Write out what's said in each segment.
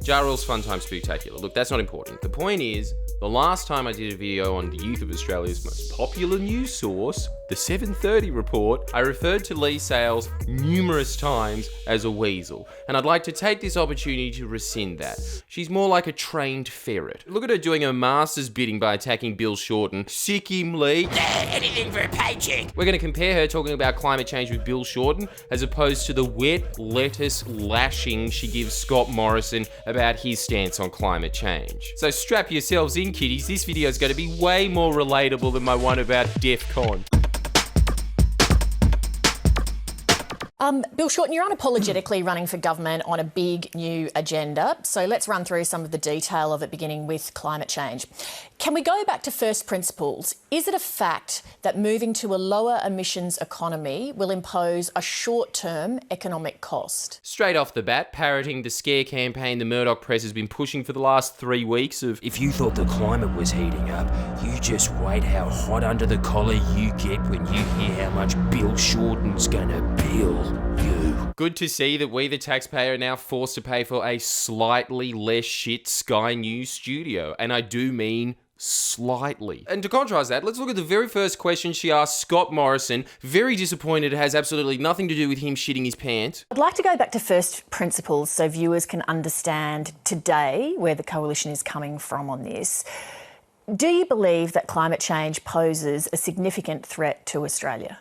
Ja Rule's Fun Time Spooktacular. Look, that's not important. The point is, the last time I did a video on the youth of Australia's most popular news source, the 7:30 report, I referred to Leigh Sales numerous times as a weasel, and I'd like to take this opportunity to rescind that. She's more like a trained ferret. Look at her doing her master's bidding by attacking Bill Shorten. Sick him, Leigh. Anything for a paycheck. We're going to compare her talking about climate change with Bill Shorten as opposed to the wet lettuce lashing she gives Scott Morrison about his stance on climate change. So strap yourselves in, kiddies. This video is going to be way more relatable than my one about DEF CON. Bill Shorten, you're unapologetically running for government on a big new agenda. So let's run through some of the detail of it, beginning with climate change. Can we go back to first principles? Is it a fact that moving to a lower emissions economy will impose a short-term economic cost? Straight off the bat, parroting the scare campaign the Murdoch press has been pushing for the last 3 weeks of, if you thought the climate was heating up, you just wait how hot under the collar you get when you hear how much Bill Shorten's gonna bill you. Good to see that we, the taxpayer, are now forced to pay for a slightly less shit Sky News studio. And I do mean slightly. And to contrast that, let's look at the very first question she asked Scott Morrison. Very disappointed it has absolutely nothing to do with him shitting his pants. I'd like to go back to first principles so viewers can understand today where the coalition is coming from on this. Do you believe that climate change poses a significant threat to Australia?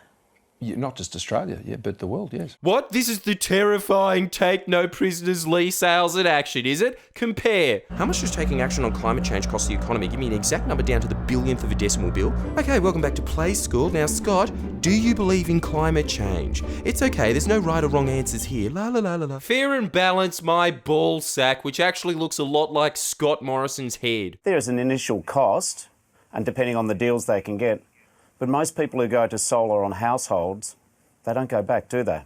Yeah, not just Australia, but the world, yes. What? This is the terrifying take no prisoners Leigh Sales in action, is it? Compare. How much does taking action on climate change cost the economy? Give me an exact number down to the billionth of a decimal, Bill. Okay, welcome back to Play School. Now, Scott, do you believe in climate change? It's okay, there's no right or wrong answers here. La la la la la. Fair and balance, my ball sack, which actually looks a lot like Scott Morrison's head. There's an initial cost, and depending on the deals they can get, but most people who go to solar on households, they don't go back, do they?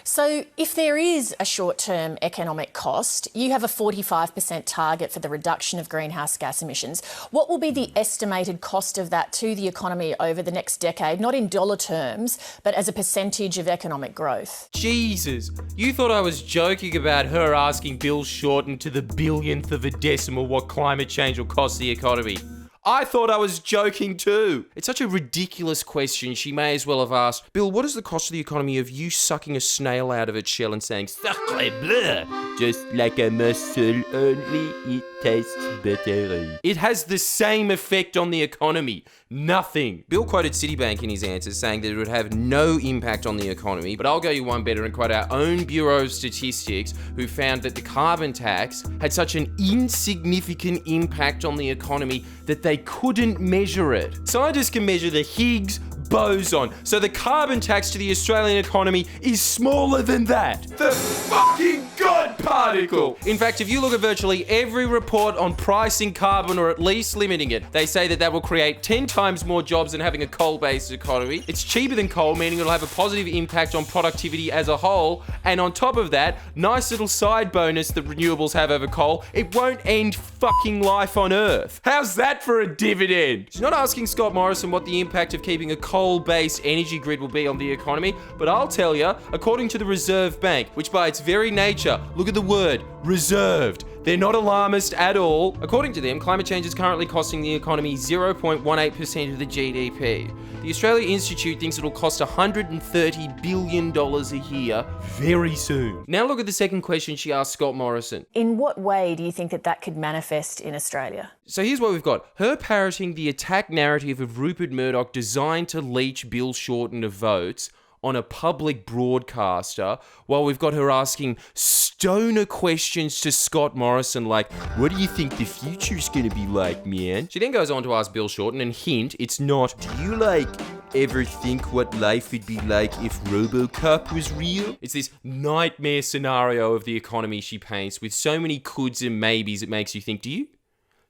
So if there is a short-term economic cost, you have a 45% target for the reduction of greenhouse gas emissions. What will be the estimated cost of that to the economy over the next decade, not in dollar terms, but as a percentage of economic growth? Jesus, you thought I was joking about her asking Bill Shorten to the billionth of a decimal what climate change will cost the economy. I thought I was joking too. It's such a ridiculous question, she may as well have asked, Bill, what is the cost of the economy of you sucking a snail out of its shell and saying, sacre bleu, just like a mussel, only it tastes better. It has the same effect on the economy. Nothing. Bill quoted Citibank in his answers saying that it would have no impact on the economy, but I'll go you one better and quote our own Bureau of Statistics, who found that the carbon tax had such an insignificant impact on the economy that they couldn't measure it. Scientists can measure the Higgs boson, so the carbon tax to the Australian economy is smaller than that. The fucking God particle! In fact, if you look at virtually every report on pricing carbon or at least limiting it, they say that that will create 10 times more jobs than having a coal-based economy. It's cheaper than coal, meaning it'll have a positive impact on productivity as a whole, and on top of that, nice little side bonus that renewables have over coal, it won't end fucking life on Earth. How's that for a dividend? She's not asking Scott Morrison what the impact of keeping a coal-based energy grid will be on the economy, but I'll tell you, according to the Reserve Bank, which by its very nature, look at the word, reserved, they're not alarmist at all. According to them, climate change is currently costing the economy 0.18% of the GDP. The Australia Institute thinks it'll cost $130 billion a year very soon. Now look at the second question she asked Scott Morrison. In what way do you think that that could manifest in Australia? So here's what we've got. Her parroting the attack narrative of Rupert Murdoch designed to leech Bill Shorten of votes on a public broadcaster, while we've got her asking stoner questions to Scott Morrison like, what do you think the future's gonna be like, man? She then goes on to ask Bill Shorten and hint it's not, do you ever think what life would be like if RoboCop was real? It's this nightmare scenario of the economy she paints with so many coulds and maybes it makes you think, do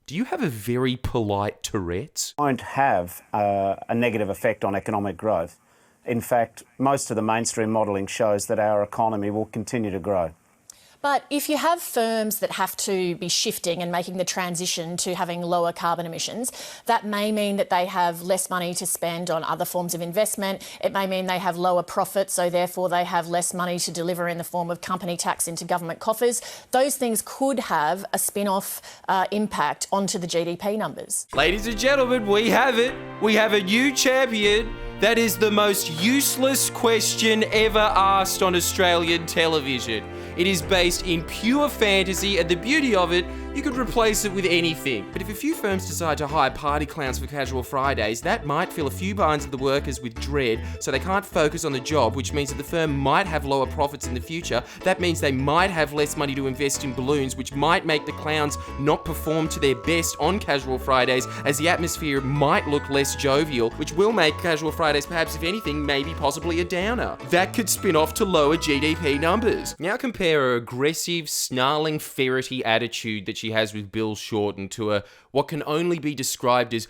you have a very polite Tourette's? Won't have a negative effect on economic growth. In fact, most of the mainstream modelling shows that our economy will continue to grow. But if you have firms that have to be shifting and making the transition to having lower carbon emissions, that may mean that they have less money to spend on other forms of investment. It may mean they have lower profits, so therefore they have less money to deliver in the form of company tax into government coffers. Those things could have a spin-off impact onto the GDP numbers. Ladies and gentlemen, we have it. We have a new champion. That is the most useless question ever asked on Australian television. It is based in pure fantasy, and the beauty of it, you could replace it with anything. But if a few firms decide to hire party clowns for casual Fridays, that might fill a few minds of the workers with dread, so they can't focus on the job, which means that the firm might have lower profits in the future. That means they might have less money to invest in balloons, which might make the clowns not perform to their best on casual Fridays, as the atmosphere might look less jovial, which will make casual Fridays perhaps, if anything, maybe possibly a downer. That could spin off to lower GDP numbers. Now compare her aggressive, snarling, ferrety attitude that she has with Bill Shorten to a what can only be described as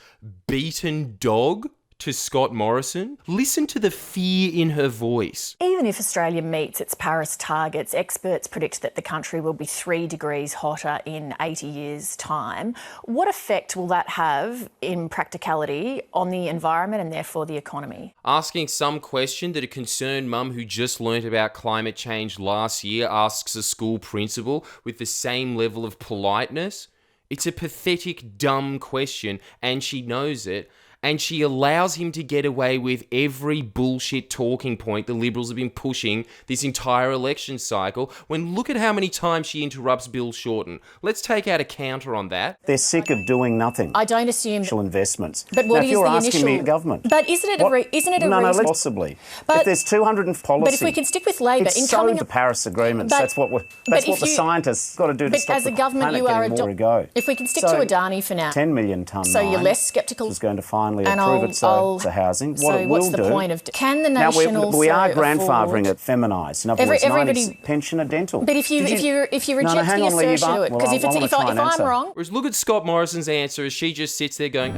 beaten dog to Scott Morrison. Listen to the fear in her voice. Even if Australia meets its Paris targets, experts predict that the country will be 3 degrees hotter in 80 years' time. What effect will that have in practicality on the environment and therefore the economy? Asking some question that a concerned mum who just learnt about climate change last year asks a school principal with the same level of politeness. It's a pathetic, dumb question, and she knows it. And she allows him to get away with every bullshit talking point the Liberals have been pushing this entire election cycle, when look at how many times she interrupts Bill Shorten. Let's take out a counter on that. They're sick of doing nothing. I don't assume... Initial investments. But what now, is if you're the asking initial... me, government... But isn't it a reason... No, possibly. But if there's 200 policy... But if we can stick with Labor... It's so the Paris agreements. That's what the scientists got to do to stop the planet getting more to go. If we can stick to Adani for now... 10 million tonne So you're less sceptical... is going to finally approve itself. For housing. What it will what's the do, point of... Can the nation also we are grandfathering it feminised. In other words, everybody... 90 pensioner dental. But if you reject the assertion of it, because if I'm wrong... Whereas look at Scott Morrison's answer as she just sits there going,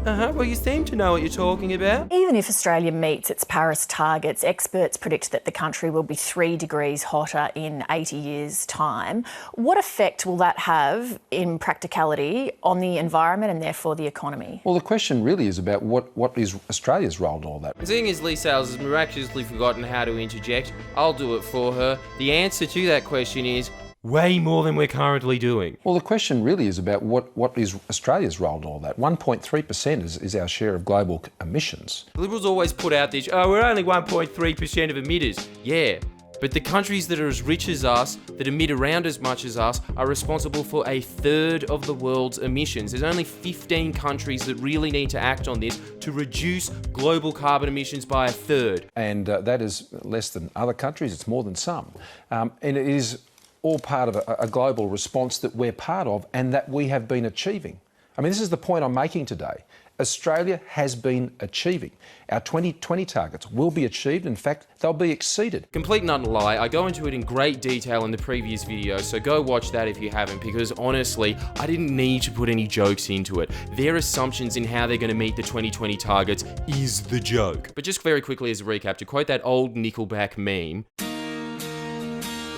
well, you seem to know what you're talking about. Even if Australia meets its Paris targets, experts predict that the country will be 3 degrees hotter in 80 years' time. What effect will that have in practicality on the environment and therefore the economy? Well, the question really is about what is Australia's role in all that. Seeing as Lee Sales has miraculously forgotten how to interject, I'll do it for her. The answer to that question is way more than we're currently doing. Well, the question really is about what is Australia's role in all that. 1.3% is our share of global emissions. The Liberals always put out this, we're only 1.3% of emitters. Yeah. But the countries that are as rich as us, that emit around as much as us, are responsible for 1/3 of the world's emissions. There's only 15 countries that really need to act on this to reduce global carbon emissions by 1/3. And that is less than other countries, it's more than some. And it is all part of a global response that we're part of and that we have been achieving. I mean, this is the point I'm making today. Australia has been achieving. Our 2020 targets will be achieved. In fact, they'll be exceeded. Complete and utter lie. I go into it in great detail in the previous video, so go watch that if you haven't, because honestly, I didn't need to put any jokes into it. Their assumptions in how they're going to meet the 2020 targets is the joke. But just very quickly as a recap, to quote that old Nickelback meme,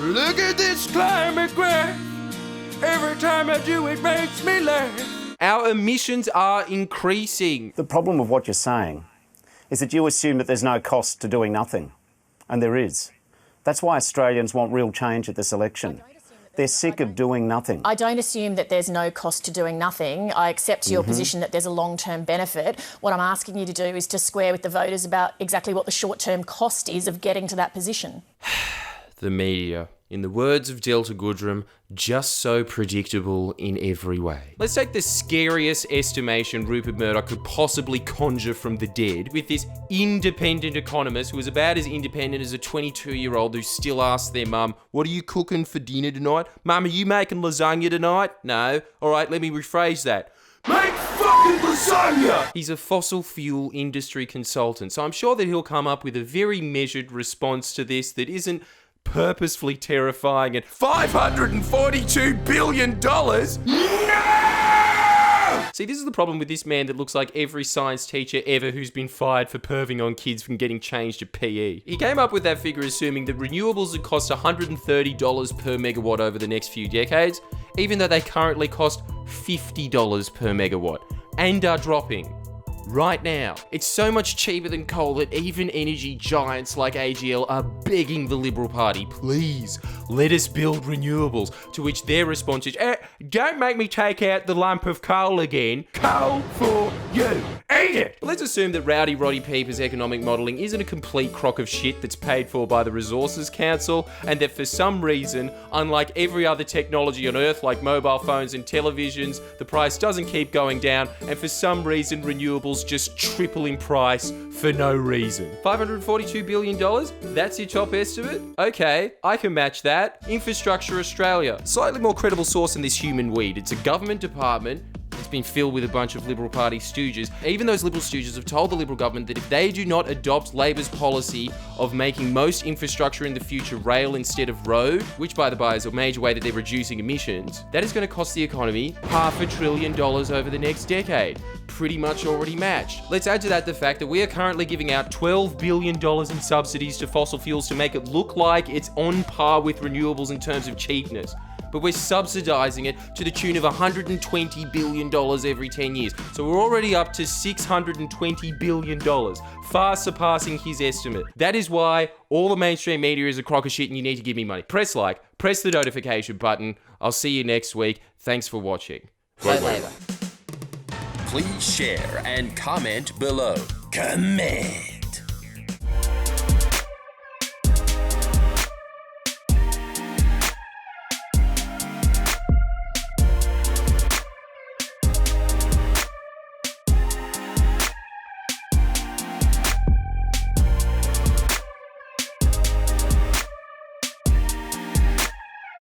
look at this climate graph. Every time I do it makes me laugh. Our emissions are increasing. The problem with what you're saying is that you assume that there's no cost to doing nothing. And there is. That's why Australians want real change at this election. They're sick of doing nothing. I don't assume that there's no cost to doing nothing. I accept your position that there's a long-term benefit. What I'm asking you to do is to square with the voters about exactly what the short-term cost is of getting to that position. The media. In the words of Delta Goodrem, just so predictable in every way. Let's take the scariest estimation Rupert Murdoch could possibly conjure from the dead with this independent economist who is about as independent as a 22-year-old who still asks their mum, what are you cooking for dinner tonight? Mum, are you making lasagna tonight? No. All right, let me rephrase that. Make fucking lasagna! He's a fossil fuel industry consultant, so I'm sure that he'll come up with a very measured response to this that isn't purposefully terrifying at $542 billion? No! See, See, this is the problem with this man that looks like every science teacher ever who's been fired for perving on kids from getting changed at PE. He came up with that figure assuming that renewables would cost $130 per megawatt over the next few decades, even though they currently cost $50 per megawatt, and are dropping. Right now, it's so much cheaper than coal that even energy giants like AGL are begging the Liberal Party, please, let us build renewables, to which their response is, don't make me take out the lump of coal again. Coal for you. Eat it! Let's assume that Rowdy Roddy Peeper's economic modelling isn't a complete crock of shit that's paid for by the Resources Council, and that for some reason, unlike every other technology on Earth like mobile phones and televisions, the price doesn't keep going down, and for some reason renewables just triple in price for no reason. $542 billion? That's your top estimate? Okay, I can match that. Infrastructure Australia. Slightly more credible source than this human weed. It's a government department. It's been filled with a bunch of Liberal Party stooges. Even those Liberal stooges have told the Liberal government that if they do not adopt Labor's policy of making most infrastructure in the future rail instead of road, which by the by is a major way that they're reducing emissions, that is going to cost the economy $500 billion over the next decade. Pretty much already matched. Let's add to that the fact that we are currently giving out $12 billion in subsidies to fossil fuels to make it look like it's on par with renewables in terms of cheapness. But we're subsidising it to the tune of $120 billion every 10 years. So we're already up to $620 billion, far surpassing his estimate. That is why all the mainstream media is a crock of shit and you need to give me money. Press like, press the notification button. I'll see you next week. Thanks for watching. Vote Labor. Please share and comment below. Comment.